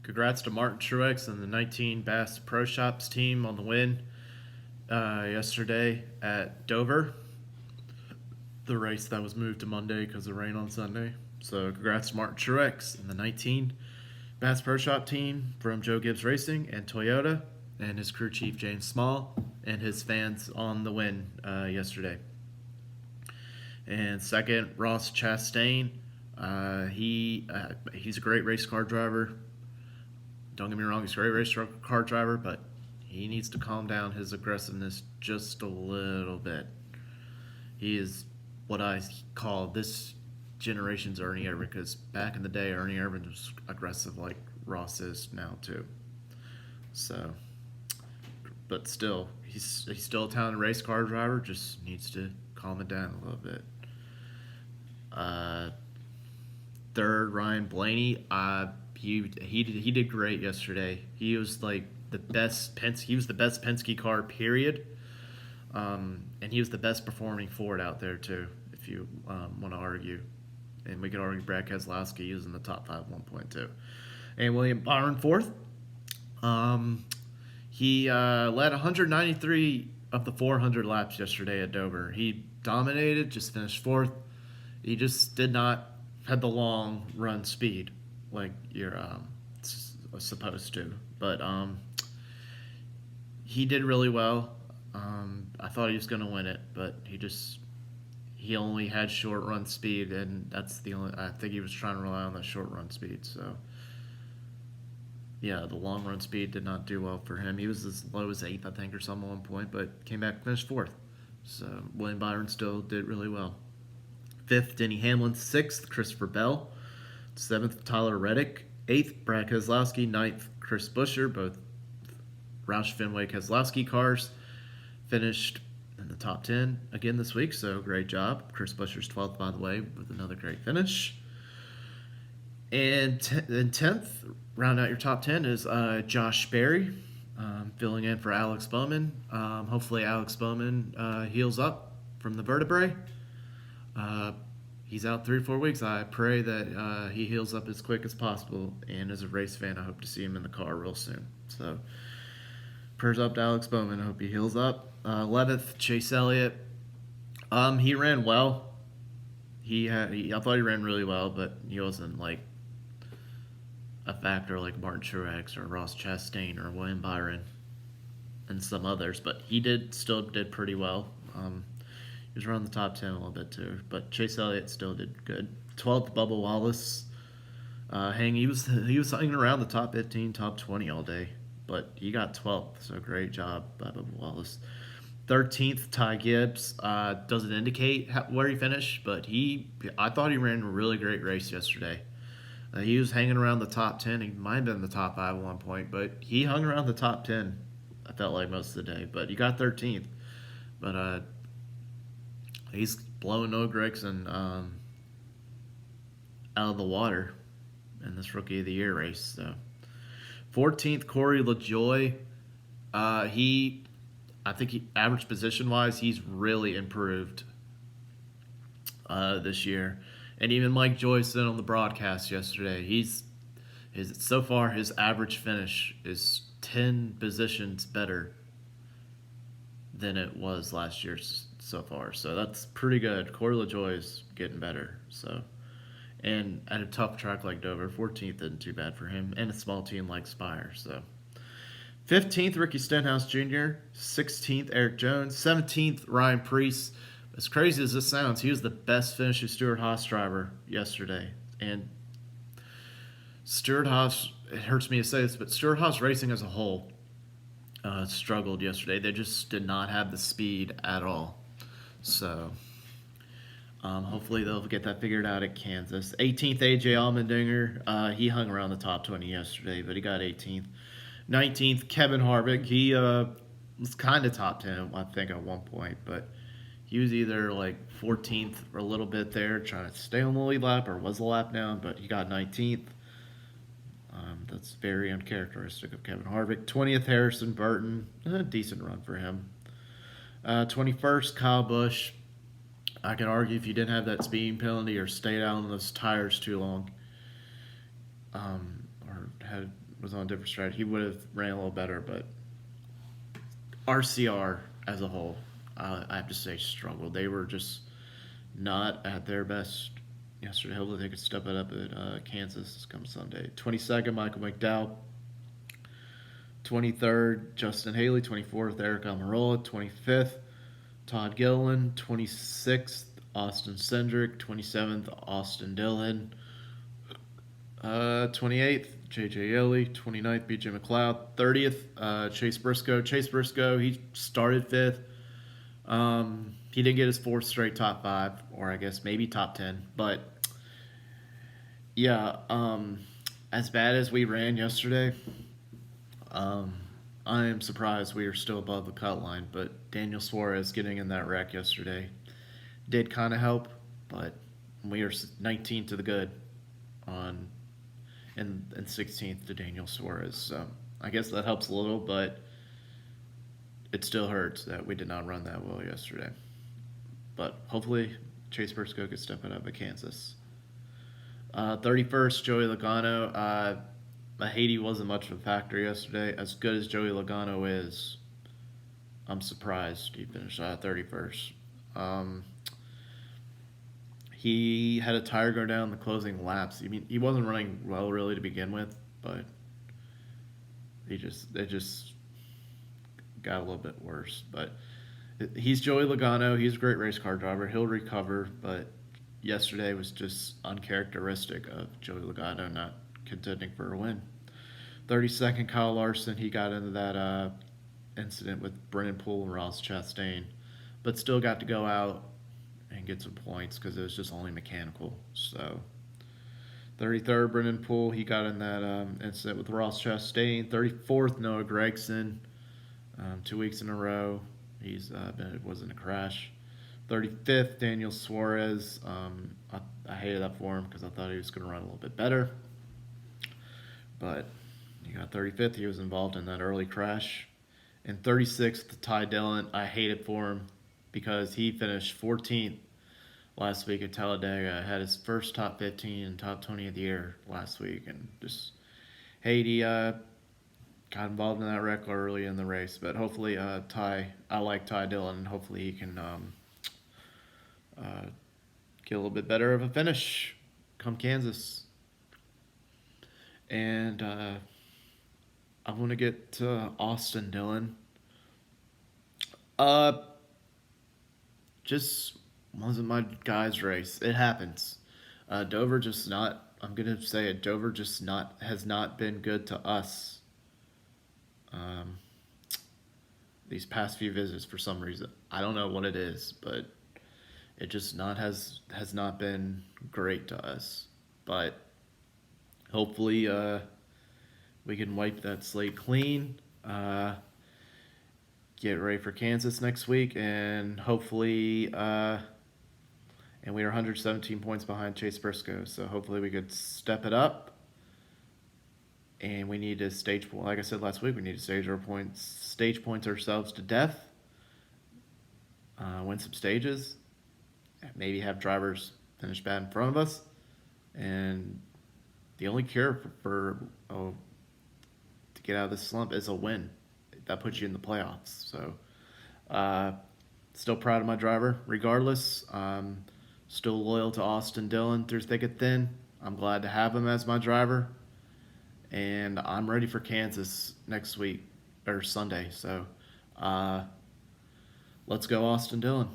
Congrats to Martin Truex and the 19 Bass Pro Shops team on the win yesterday at Dover, the race that was moved to Monday because of rain on Sunday. So congrats to Martin Truex and the 19 Bass Pro Shop team from Joe Gibbs Racing and Toyota and his crew chief James Small and his fans on the win yesterday. And second, Ross Chastain. He's a great race car driver. Don't get me wrong, he's a great race car driver, but he needs to calm down his aggressiveness just a little bit. He is what I call this generation's Ernie Irvan, because back in the day, Ernie Irvan was aggressive like Ross is now too. So, but still, he's still a talented race car driver. Just needs to calm it down a little bit. Third, Ryan Blaney. He did great yesterday. He was like the best Penske. He was the best Penske car, period. And he was the best performing Ford out there too, if you want to argue. And we could argue Brad Keselowski. He was in the top 5 at one point too. And William Byron fourth. He led 193 of the 400 laps yesterday at Dover. He dominated, just finished fourth. He just did not have the long run speed like you're supposed to. But he did really well. I thought he was going to win it, but he only had short run speed, and that's the only. I think he was trying to rely on that short run speed. So yeah, the long run speed did not do well for him. He was as low as 8th, I think, or something at one point, but came back and finished 4th. So William Byron still did really well. 5th, Denny Hamlin. 6th, Christopher Bell. 7th, Tyler Reddick. 8th, Brad Keselowski. 9th, Chris Buescher. Both Roush Fenway Keselowski cars finished in the top 10 again this week, so great job. Chris Buescher's 12th, by the way, with another great finish. And then 10th, round out your top 10, is Josh Berry, filling in for Alex Bowman. Hopefully Alex Bowman heals up from the vertebrae. He's out 3 or 4 weeks. I pray that he heals up as quick as possible. And as a race fan, I hope to see him in the car real soon. So, prayers up to Alex Bowman. I hope he heals up. 11th, Chase Elliott. He ran well. I thought he ran really well, but he wasn't like a factor like Martin Truex or Ross Chastain or William Byron and some others. But he still did pretty well. He was around the top 10 a little bit too, but Chase Elliott still did good. 12th, Bubba Wallace. He was hanging around the top 15, top 20 all day, but he got 12th, so great job by Bubba Wallace. 13th, Ty Gibbs. Doesn't indicate where he finished, but I thought he ran a really great race yesterday. He was hanging around the top 10. He might have been in the top 5 at one point, but he hung around the top 10, I felt like, most of the day. But he got 13th. But he's blowing Noah Gragson out of the water in this Rookie of the Year race. So, 14th, Corey LaJoie. I think average position-wise, he's really improved this year. And even Mike Joy said on the broadcast yesterday, so far his average finish is 10 positions better than it was last year so far. So that's pretty good. Corey LaJoie is getting better. So, and at a tough track like Dover, 14th isn't too bad for him, and a small team like Spire. So, 15th, Ricky Stenhouse Jr. 16th, Eric Jones. 17th, Ryan Preece. As crazy as this sounds, he was the best finishing Stewart-Haas driver yesterday. And Stewart-Haas, it hurts me to say this, but Stewart-Haas Racing as a whole struggled yesterday. They just did not have the speed at all. So, hopefully they'll get that figured out at Kansas. 18th, AJ Allmendinger. He hung around the top 20 yesterday, but he got 18th. 19th, Kevin Harvick. He was kind of top 10, I think, at one point, but he was either like 14th or a little bit there, trying to stay on the lead lap, or was a lap down, but he got 19th. That's very uncharacteristic of Kevin Harvick. 20th, Harrison Burton. A decent run for him. 21st, Kyle Busch. I could argue if you didn't have that speeding penalty or stayed out on those tires too long, or had was on a different strategy, he would have ran a little better. But RCR as a whole, I have to say, struggled. They were just not at their best yesterday. Hopefully, they could step it up at Kansas come Sunday. 22nd, Michael McDowell. 23rd, Justin Haley. 24th, Eric Almirola. 25th, Todd Gilliland. 26th, Austin Cindric. 27th, Austin Dillon. 28th, J.J. Yeley. 29th, B.J. McLeod. 30th, Chase Briscoe. Chase Briscoe, he started 5th. He didn't get his 4th straight top 5, or I guess maybe top 10. But, yeah, as bad as we ran yesterday, I am surprised we are still above the cut line. But Daniel Suarez getting in that wreck yesterday did kind of help. But we are 19th to the good on and 16th to Daniel Suarez. So I guess that helps a little, but it still hurts that we did not run that well yesterday. But hopefully Chase Briscoe could step it up at Kansas. 31st, Joey Logano. Haiti wasn't much of a factor yesterday. As good as Joey Logano is, I'm surprised he finished 31st. He had a tire go down the closing laps. I mean, he wasn't running well really to begin with, but it just got a little bit worse. But he's Joey Logano. He's a great race car driver. He'll recover, but yesterday was just uncharacteristic of Joey Logano not contending for a win. 32nd, Kyle Larson. He got into that incident with Brennan Poole and Ross Chastain, but still got to go out and get some points because it was just only mechanical. So 33rd, Brennan Poole. He got in that incident with Ross Chastain. 34th, Noah Gragson. 2 weeks in a row, it wasn't a crash. 35th, Daniel Suarez. I hated that for him because I thought he was going to run a little bit better. But he got 35th. He was involved in that early crash. And 36th, Ty Dillon. I hated for him because he finished 14th last week at Talladega. Had his first top 15 and top 20 of the year last week. And just Haiti got involved in that wreck early in the race. But hopefully I like Ty Dillon, and hopefully he can get a little bit better of a finish come Kansas. And I want to get to Austin Dillon. Just wasn't my guy's race. It happens. Dover just not. I'm gonna say it. Dover just has not been good to us. These past few visits for some reason. I don't know what it is, but it just has not been great to us. But hopefully we can wipe that slate clean. Get ready for Kansas next week, and hopefully and we are 117 points behind Chase Briscoe, so hopefully we could step it up. And we need to like I said last week, we need to stage points ourselves to death, win some stages, maybe have drivers finish bad in front of us, and the only cure to get out of this slump is a win. That puts you in the playoffs. So, still proud of my driver. Regardless, still loyal to Austin Dillon through thick and thin. I'm glad to have him as my driver, and I'm ready for Kansas next week or Sunday. So, let's go, Austin Dillon.